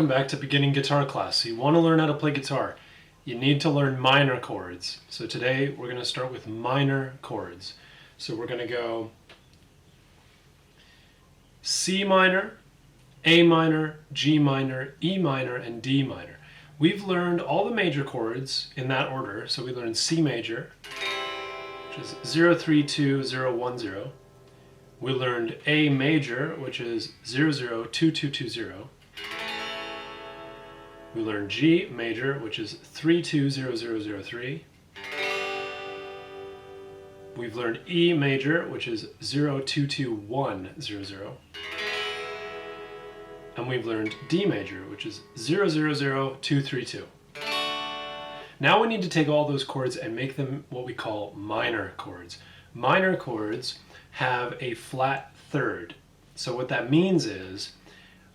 Welcome back to Beginning Guitar Class. So you want to learn how to play guitar. You need to learn minor chords. So today we're going to start with minor chords. So we're going to go C minor, A minor, G minor, E minor, and D minor. We've learned all the major chords in that order. So we learned C major, which is 0, 3, 2, 0, 1, 0. We learned A major, which is 0, 0, 2, 2, 2, 0. We learned G major, which is 3, 2, 0, 0, 0, 3. We've learned E major, which is 0, 2, 2, 1, 0, 0. And we've learned D major, which is 0, 0, 0, 2, 3, 2. Now we need to take all those chords and make them what we call minor chords. Minor chords have a flat third. So what that means is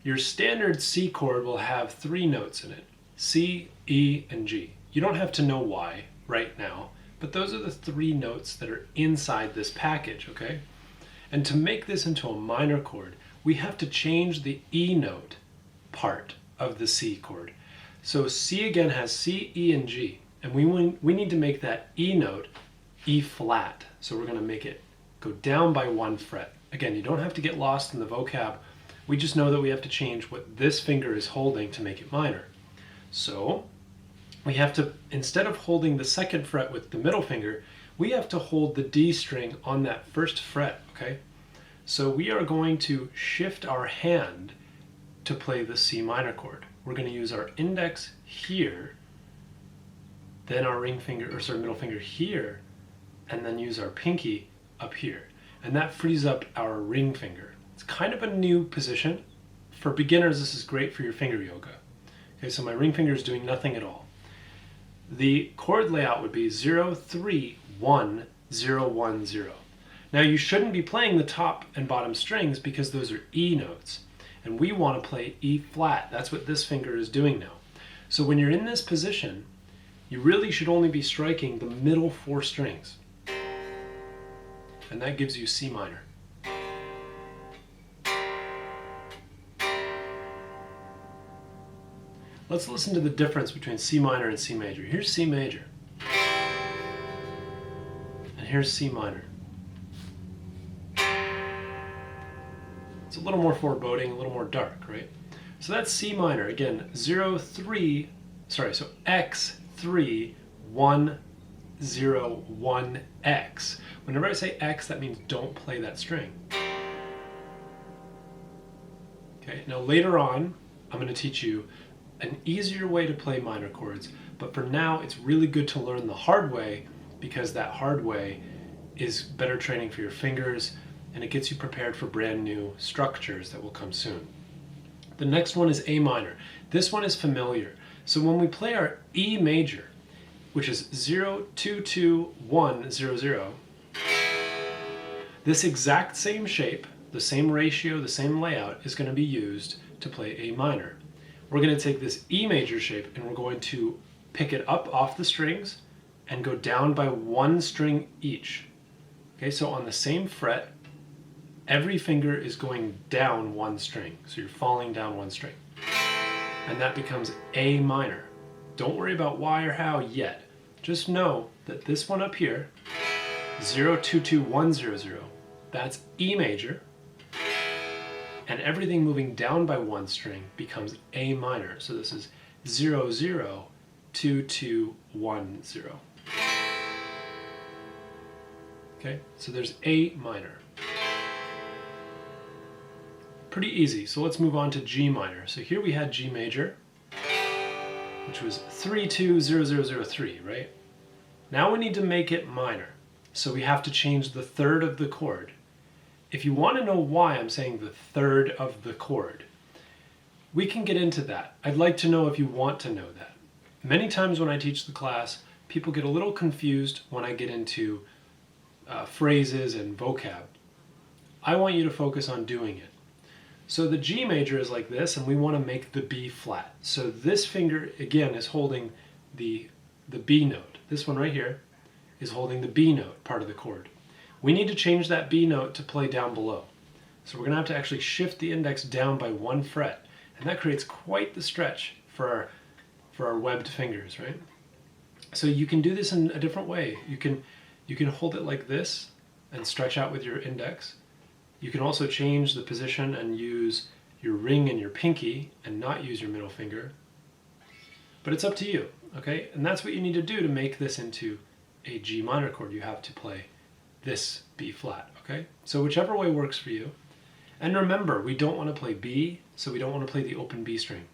your standard C chord will have 3 notes in it: C, E, and G. You don't have to know why right now, but those are the 3 notes that are inside this package, okay? And to make this into a minor chord, we have to change the E note part of the C chord. So C again has C, E, and G, and we need to make that E note E flat. So we're going to make it go down by 1 fret. Again, you don't have to get lost in the vocab. We just know that we have to change what this finger is holding to make it minor. So we have to, instead of holding the 2nd fret with the middle finger, we have to hold the D string on that 1st fret, okay? So we are going to shift our hand to play the C minor chord. We're going to use our index here, then our ring finger, or sorry, middle finger here, and then use our pinky up here. And that frees up our ring finger. It's kind of a new position. For beginners, this is great for your finger yoga. Okay, so my ring finger is doing nothing at all. The chord layout would be 0, 3, 1, 0, 1, 0. Now you shouldn't be playing the top and bottom strings because those are E notes. And we want to play E flat. That's what this finger is doing now. So when you're in this position, you really should only be striking the middle 4 strings. And that gives you C minor. Let's listen to the difference between C minor and C major. Here's C major. And here's C minor. It's a little more foreboding, a little more dark, right? So that's C minor. Again, 0, 3, sorry, so X, 3, 1, 0, 1, X. Whenever I say X, that means don't play that string. Okay, now later on, I'm going to teach you an easier way to play minor chords, but for now it's really good to learn the hard way because that hard way is better training for your fingers and it gets you prepared for brand new structures that will come soon. The next one is A minor. This one is familiar. So when we play our E major, which is 0, 2, 2, 1, 0, 0, this exact same shape, the same ratio, the same layout is going to be used to play A minor. We're going to take this E major shape and we're going to pick it up off the strings and go down by 1 string each. Okay, so on the same fret, every finger is going down 1 string. So you're falling down 1 string. And that becomes A minor. Don't worry about why or how yet. Just know that this one up here, 0, 2, 2, 1, 0, 0, that's E major. And everything moving down by 1 string becomes A minor. So this is 0, 0, 2, 2, 1, 0. Okay, so there's A minor. Pretty easy. So let's move on to G minor. So here we had G major, which was 3, 2, 0, 0, 0, 3, right? Now we need to make it minor. So we have to change the third of the chord. If you want to know why I'm saying the third of the chord, we can get into that. I'd like to know if you want to know that. Many times when I teach the class, people get a little confused when I get into phrases and vocab. I want you to focus on doing it. So the G major is like this, and we want to make the B flat. So this finger, again, is holding the B note. This one right here is holding the B note part of the chord. We need to change that B note to play down below. So we're going to have to actually shift the index down by 1 fret. And that creates quite the stretch for our webbed fingers, right? So you can do this in a different way. You can hold it like this and stretch out with your index. You can also change the position and use your ring and your pinky and not use your middle finger. But it's up to you, okay? And that's what you need to do to make this into a G minor chord. You have to play this B flat, okay? So whichever way works for you. And remember, we don't want to play B, so we don't want to play the open B string.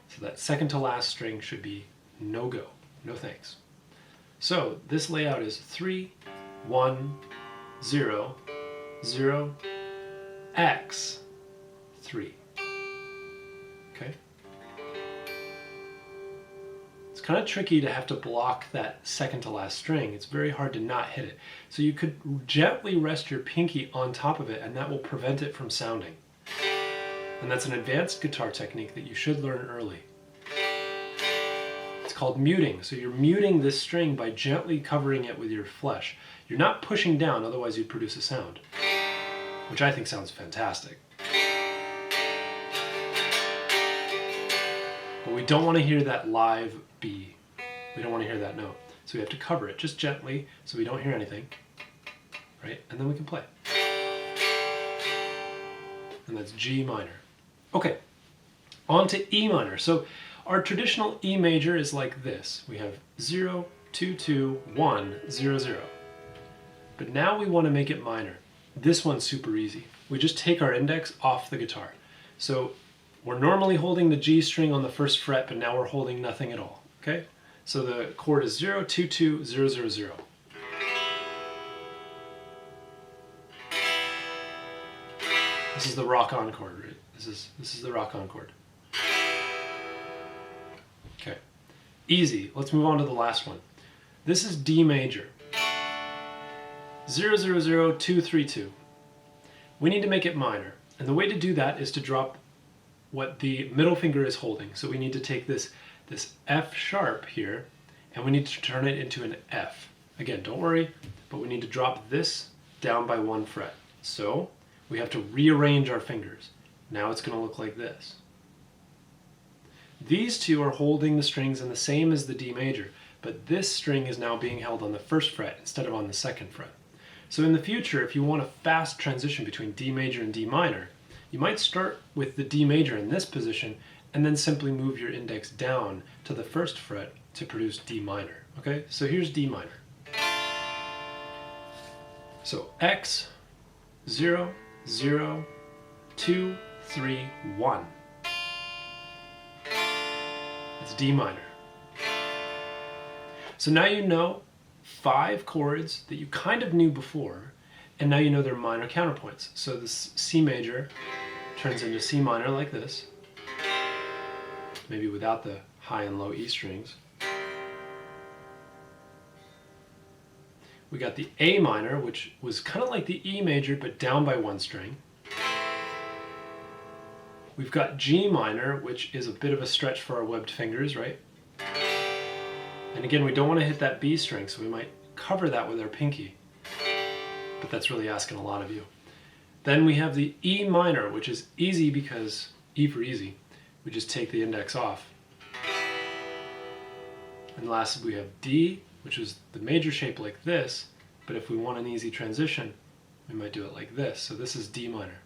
So that second to last string should be no go, no thanks. So this layout is 3, 1, 0, 0, X, 3. Okay? It's kind of tricky to have to block that second to last string. It's very hard to not hit it. So you could gently rest your pinky on top of it, and that will prevent it from sounding. And that's an advanced guitar technique that you should learn early. It's called muting. So you're muting this string by gently covering it with your flesh. You're not pushing down, otherwise you'd produce a sound, which I think sounds fantastic. But we don't want to hear that live B. We don't want to hear that note. So we have to cover it just gently so we don't hear anything, right? And then we can play. And that's G minor. Okay, on to E minor. So our traditional E major is like this. We have 0, 2, 2, 1, 0, 0. But now we want to make it minor. This one's super easy. We just take our index off the guitar. So we're normally holding the G string on the first fret, but now we're holding nothing at all, okay? So the chord is 0, 2, 2, 0, 0, 0. This is the rock-on chord, right? This is the rock-on chord. Okay, easy. Let's move on to the last one. This is D major. 0, 0, 0, 2, 3, 2. We need to make it minor. And the way to do that is to drop what the middle finger is holding. So we need to take this F sharp here, and we need to turn it into an F. Again, don't worry, but we need to drop this down by 1 fret. So we have to rearrange our fingers. Now it's going to look like this. These two are holding the strings in the same as the D major, but this string is now being held on the first fret instead of on the second fret. So in the future, if you want a fast transition between D major and D minor, you might start with the D major in this position and then simply move your index down to the first fret to produce D minor. Okay, so here's D minor. So X, 0, 0, 2, 3, 1. It's D minor. So now you know 5 chords that you kind of knew before, and now you know their minor counterpoints. So this C major turns into C minor like this, maybe without the high and low E strings. We got the A minor, which was kind of like the E major, but down by 1 string. We've got G minor, which is a bit of a stretch for our webbed fingers, right? And again, we don't want to hit that B string, so we might cover that with our pinky. But that's really asking a lot of you. Then we have the E minor, which is easy because E for easy. We just take the index off. And last we have D, which is the major shape like this, but if we want an easy transition, we might do it like this. So this is D minor.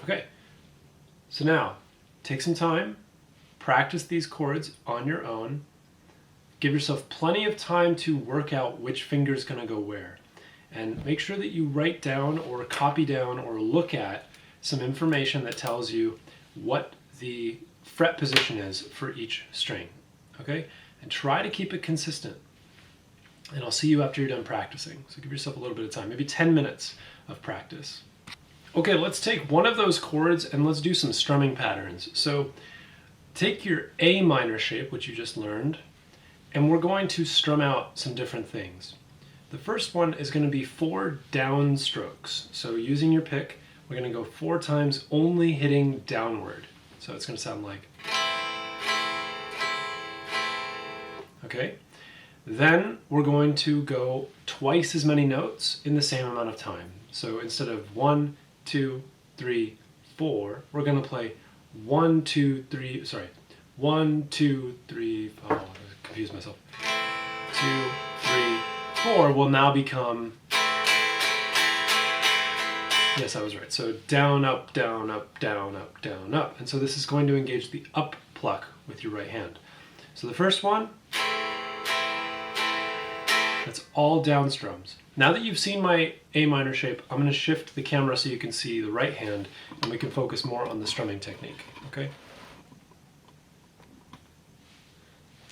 Okay, so now take some time, practice these chords on your own. Give yourself plenty of time to work out which finger is going to go where. And make sure that you write down or copy down or look at some information that tells you what the fret position is for each string. Okay? And try to keep it consistent. And I'll see you after you're done practicing. So give yourself a little bit of time, maybe 10 minutes of practice. Okay, let's take one of those chords and let's do some strumming patterns. So take your A minor shape, which you just learned, and we're going to strum out some different things. The first one is going to be 4 down strokes. So using your pick, we're going to go 4 times only hitting downward. So it's going to sound like. Okay? Then we're going to go twice as many notes in the same amount of time. So instead of 1, 2, 3, 4. We're going to play 1, 2, 3, sorry, 1, 2, 3, oh, I confused myself. 2, 3, 4 will now become, yes, I was right. So down, up, down, up, down, up, down, up. And so this is going to engage the up pluck with your right hand. So the first one, that's all down strums. Now that you've seen my A minor shape, I'm going to shift the camera so you can see the right hand and we can focus more on the strumming technique, okay?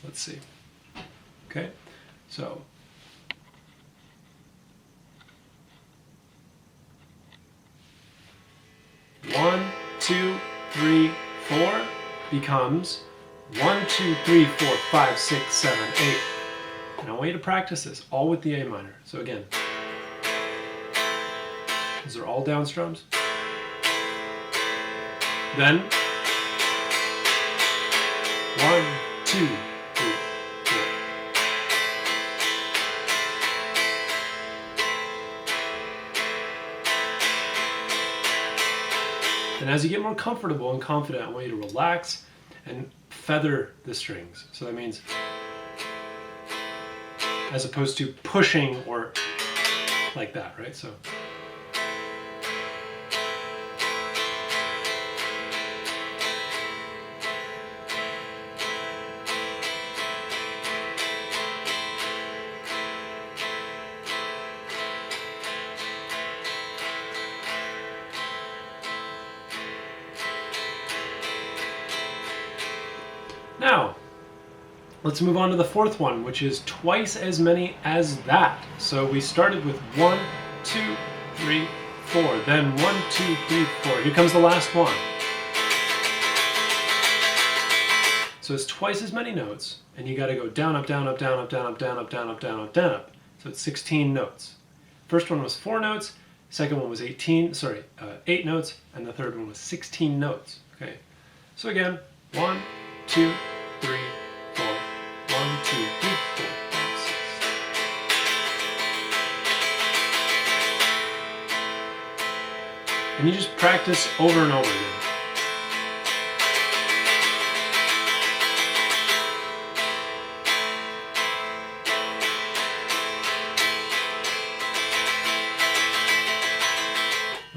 Let's see. Okay, so one, 2, 3, 4 becomes 1, 2, 3, 4, 5, 6, 7, 8. And I want you to practice this all with the A minor. So again, these are all down strums. Then 1, 2, 3, 4. And as you get more comfortable and confident, I want you to relax and feather the strings. So that means, as opposed to pushing or like that, right? So. Now, let's move on to the fourth one, which is twice as many as that. So we started with 1, 2, 3, 4. Then 1, 2, 3, 4. Here comes the last one. So it's twice as many notes, and you got to go down, up, down, up, down, up, down, up, down, up, down, up, down, up, down, up. So it's 16 notes. First one was 4 notes. Second one was 8 notes, and the third one was 16 notes. Okay. So again, 1, 2, 3, 4. 1, 2, 3, 4, 5, 6. And you just practice over and over again.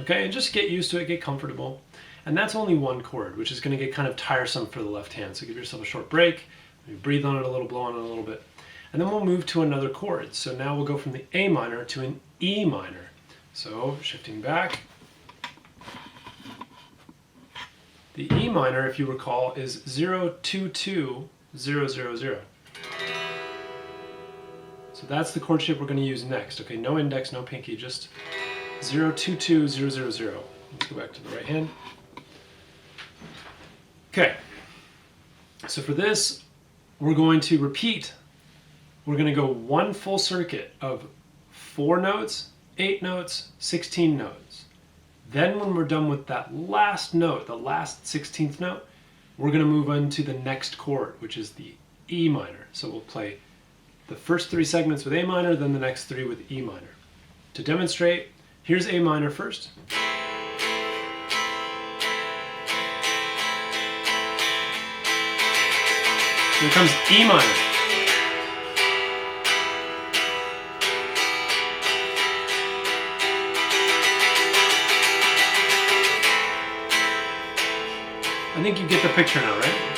Okay, and just get used to it, get comfortable. And that's only one chord, which is going to get kind of tiresome for the left hand. So give yourself a short break, maybe breathe on it a little, blow on it a little bit. And then we'll move to another chord. So now we'll go from the A minor to an E minor. So shifting back. The E minor, if you recall, is 0, 2, 2, 0, 0, 0. So that's the chord shape we're going to use next. Okay, no index, no pinky, just 0, 2, 2, 0, 0, 0. Let's go back to the right hand. Okay, so for this, we're going to repeat. We're going to go one full circuit of 4 notes, 8 notes, 16 notes. Then when we're done with that last note, the last 16th note, we're going to move into the next chord, which is the E minor. So we'll play the first 3 segments with A minor, then the next 3 with E minor. To demonstrate, here's A minor first. Here comes E minor. I think you get the picture now, right?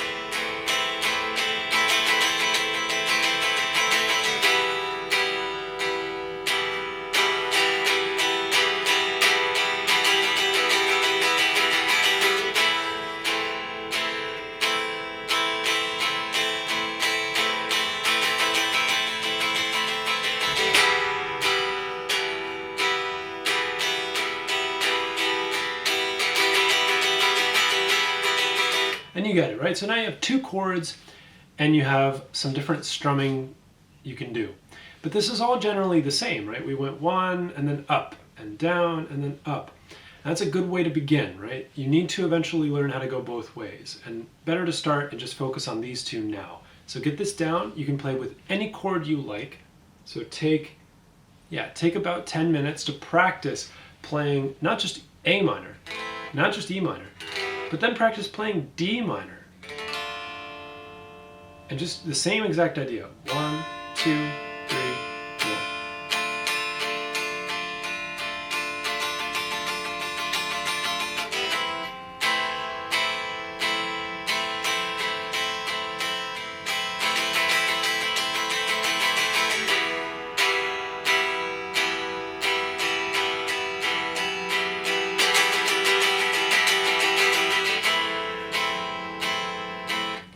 And you get it, right? So now you have 2 chords and you have some different strumming you can do. But this is all generally the same, right? We went 1 and then up and down and then up. That's a good way to begin, right? You need to eventually learn how to go both ways, and better to start and just focus on these 2 now. So get this down. You can play with any chord you like. So take about 10 minutes to practice playing not just A minor, not just E minor, but then practice playing D minor. And just the same exact idea. 1, 2, 3, 4.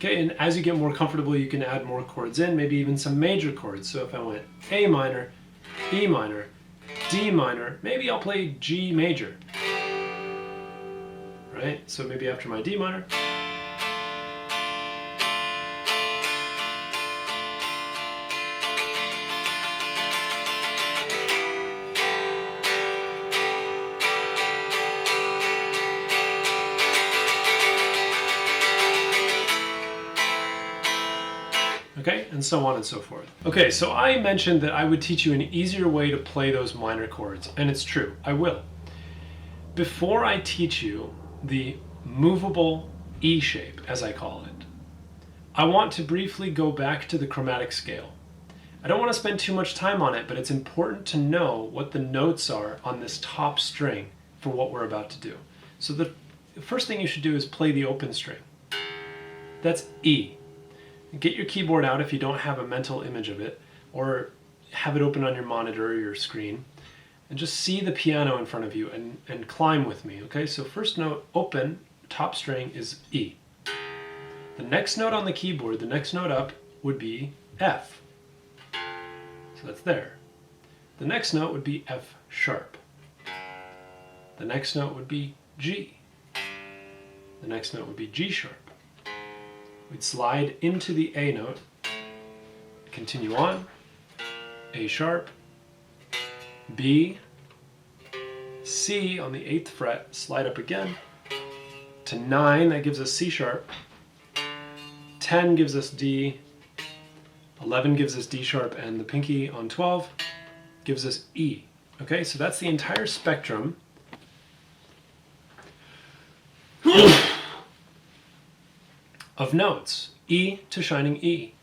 Okay, and as you get more comfortable, you can add more chords in, maybe even some major chords. So if I went A minor, E minor, D minor, maybe I'll play G major. Right? So maybe after my D minor, okay, and so on and so forth. Okay, so I mentioned that I would teach you an easier way to play those minor chords, and it's true, I will. Before I teach you the movable E shape, as I call it, I want to briefly go back to the chromatic scale. I don't want to spend too much time on it, but it's important to know what the notes are on this top string for what we're about to do. So the first thing you should do is play the open string. That's E. Get your keyboard out if you don't have a mental image of it, or have it open on your monitor or your screen, and just see the piano in front of you and climb with me, okay? So first note, open, top string is E. The next note on the keyboard, the next note up, would be F. So that's there. The next note would be F sharp. The next note would be G. The next note would be G sharp. We'd slide into the A note, continue on, A sharp, B, C on the 8th fret, slide up again, to 9, that gives us C sharp, 10 gives us D, 11 gives us D sharp, and the pinky on 12 gives us E. Okay, so that's the entire spectrum of notes, E to shining E.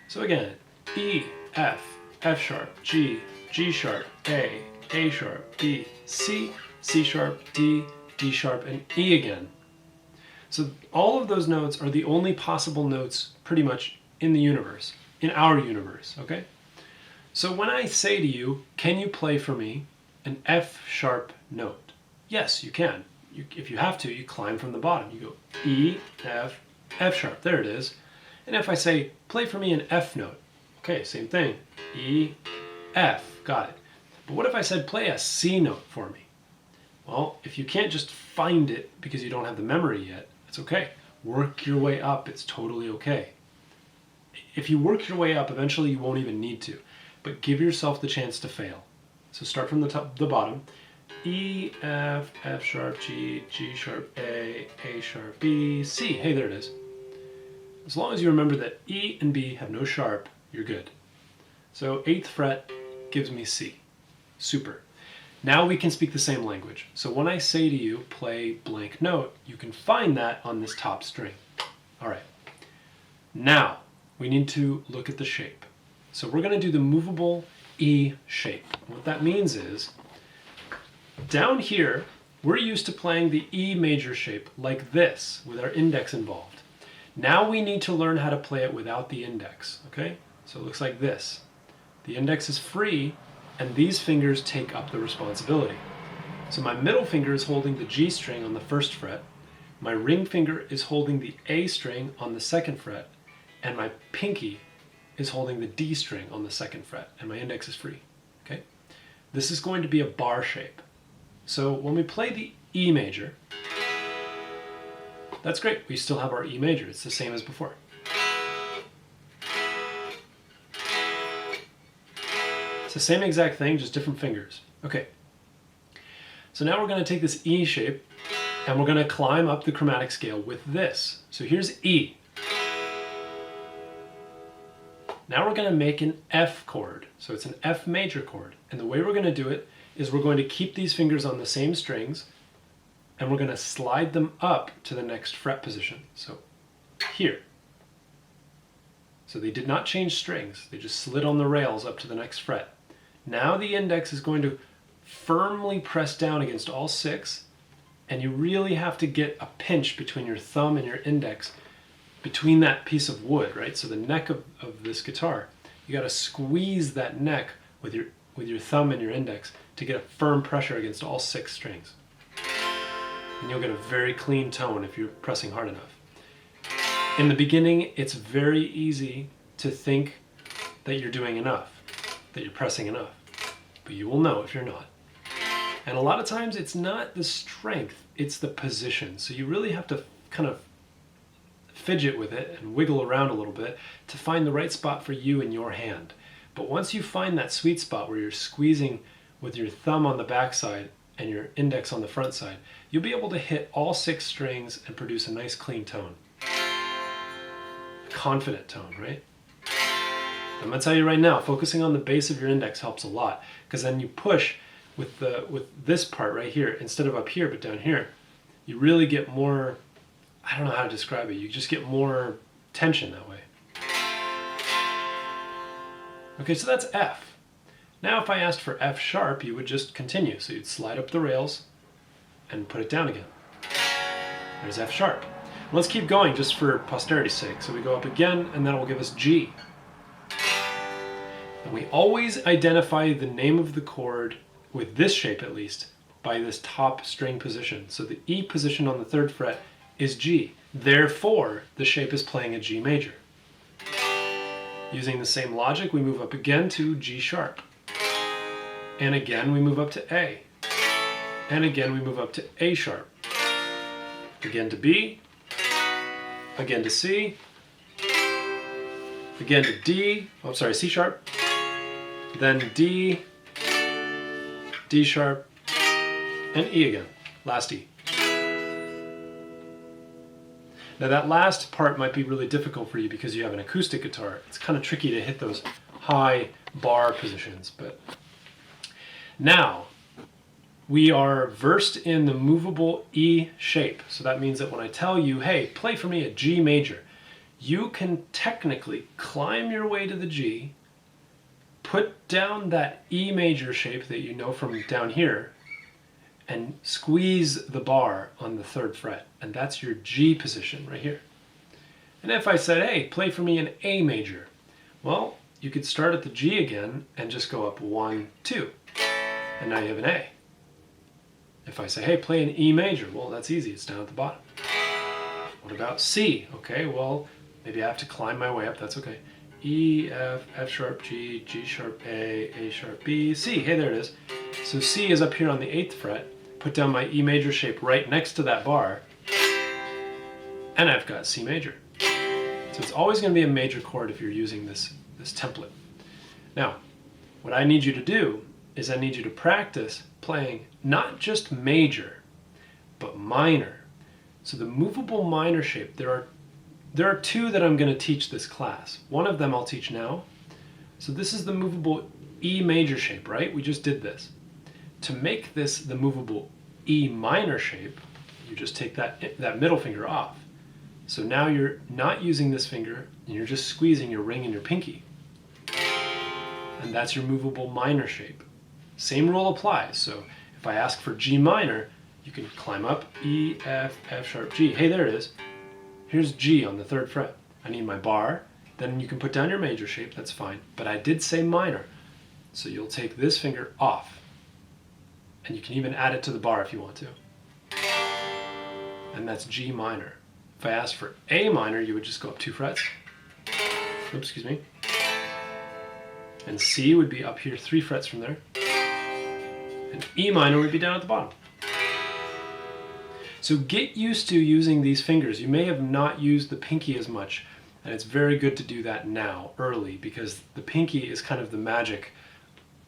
So again, E, F, F sharp, G, G sharp, A sharp, B, C, C sharp, D, D sharp, and E again. So all of those notes are the only possible notes pretty much in the universe, in our universe, okay? So when I say to you, can you play for me an F sharp note? Yes, you can. If you have to, you climb from the bottom. You go E, F, F sharp, there it is. And if I say, play for me an F note, okay, same thing. E, F, got it. But what if I said, play a C note for me? Well, if you can't just find it because you don't have the memory yet, it's okay. Work your way up, it's totally okay. If you work your way up, eventually you won't even need to. But give yourself the chance to fail. So start from the top, the bottom. E, F, F sharp, G, G sharp, A sharp, B, C. Hey, there it is. As long as you remember that E and B have no sharp, you're good. So 8th fret gives me C. Super. Now we can speak the same language. So when I say to you, play blank note, you can find that on this top string. All right. Now we need to look at the shape. So we're going to do the movable E shape. What that means is, down here, we're used to playing the E major shape like this with our index involved. Now we need to learn how to play it without the index, okay? So it looks like this. The index is free, and these fingers take up the responsibility. So my middle finger is holding the G string on the 1st fret, my ring finger is holding the A string on the 2nd fret, and my pinky is holding the D string on the 2nd fret, and my index is free, okay? This is going to be a bar shape. So when we play the E major, that's great. We still have our E major. It's the same as before. It's the same exact thing, just different fingers. Okay. So now we're going to take this E shape and we're going to climb up the chromatic scale with this. So here's E. Now we're going to make an F chord. So it's an F major chord. And the way we're going to do it is we're going to keep these fingers on the same strings and we're going to slide them up to the next fret position. So here. So they did not change strings, they just slid on the rails up to the next fret. Now the index is going to firmly press down against all 6, and you really have to get a pinch between your thumb and your index between that piece of wood, right? So the neck of this guitar, you got to squeeze that neck with your thumb and your index to get a firm pressure against all 6 strings. And you'll get a very clean tone if you're pressing hard enough. In the beginning, it's very easy to think that you're doing enough, that you're pressing enough, but you will know if you're not. And a lot of times it's not the strength, it's the position. So you really have to kind of fidget with it and wiggle around a little bit to find the right spot for you in your hand. But once you find that sweet spot where you're squeezing with your thumb on the back side and your index on the front side, you'll be able to hit all 6 strings and produce a nice clean tone. Confident tone, right? I'm going to tell you right now, focusing on the base of your index helps a lot, because then you push with this part right here instead of up here but down here. You really get more, I don't know how to describe it, you just get more tension that way. Okay, so that's F. Now if I asked for F sharp, you would just continue. So you'd slide up the rails and put it down again. There's F sharp. Let's keep going just for posterity's sake. So we go up again, and that will give us G. And we always identify the name of the chord, with this shape at least, by this top string position. So the E position on the 3rd fret is G. Therefore, the shape is playing a G major. Using the same logic, we move up again to G sharp. And again, we move up to A. And again, we move up to A sharp. Again to B. Again to C, again to D, C sharp, then D, D sharp, and E again, last E. Now that last part might be really difficult for you because you have an acoustic guitar. It's kind of tricky to hit those high bar positions, but now we are versed in the movable E shape. So that means that when I tell you, hey, play for me a G major, you can technically climb your way to the G, put down that E major shape that you know from down here, and squeeze the bar on the 3rd fret. And that's your G position right here. And if I said, hey, play for me an A major, well, you could start at the G again and just go up 1, 2, and now you have an A. If I say, hey, play an E major, well, that's easy, it's down at the bottom. What about C? Okay, well, maybe I have to climb my way up, that's okay. E, F, F sharp, G, G sharp, A sharp, B, C. Hey, there it is. So C is up here on the 8th fret. Put down my E major shape right next to that bar, and I've got C major. So it's always going to be a major chord if you're using this template. Now, what I need you to do is I need you to practice playing not just major, but minor. So the movable minor shape, there are 2 that I'm going to teach this class. One of them I'll teach now. So this is the movable E major shape, right? We just did this. To make this the movable E minor shape, you just take that middle finger off. So now you're not using this finger, and you're just squeezing your ring and your pinky. And that's your movable minor shape. Same rule applies. So if I ask for G minor, you can climb up E, F, F sharp, G. Hey, there it is. Here's G on the 3rd fret. I need my bar. Then you can put down your major shape, that's fine. But I did say minor. So you'll take this finger off. And you can even add it to the bar if you want to. And that's G minor. If I asked for A minor, you would just go up 2 frets. Oops, excuse me. And C would be up here 3 frets from there. And E minor would be down at the bottom. So get used to using these fingers. You may have not used the pinky as much, and it's very good to do that now, early, because the pinky is kind of the magic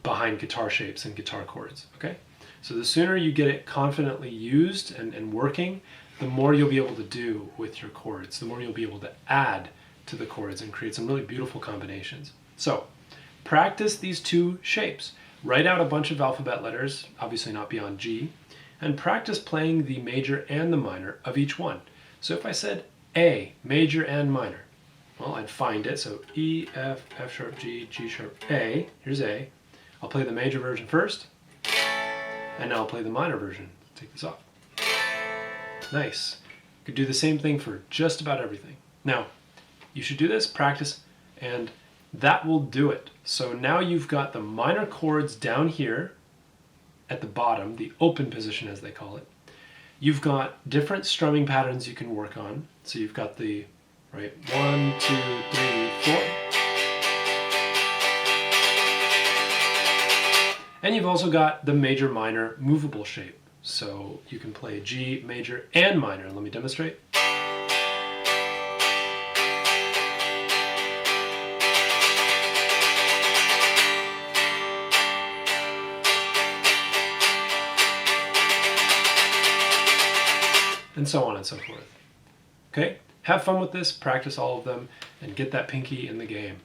behind guitar shapes and guitar chords, okay? So the sooner you get it confidently used and working, the more you'll be able to do with your chords, the more you'll be able to add to the chords and create some really beautiful combinations. So practice these 2 shapes. Write out a bunch of alphabet letters, obviously not beyond G, and practice playing the major and the minor of each one. So if I said A, major and minor, well, I'd find it. So E, F, F sharp, G, G sharp, A. Here's A. I'll play the major version first, and now I'll play the minor version. Take this off. Nice. You could do the same thing for just about everything. Now, you should do this, practice, and that will do it. So now you've got the minor chords down here at the bottom, the open position as they call it. You've got different strumming patterns you can work on. So you've got the, right, 1, 2, 3, 4. And you've also got the major minor movable shape. So you can play G, major, and minor. Let me demonstrate. And so on and so forth. Okay? Have fun with this, practice all of them, and get that pinky in the game.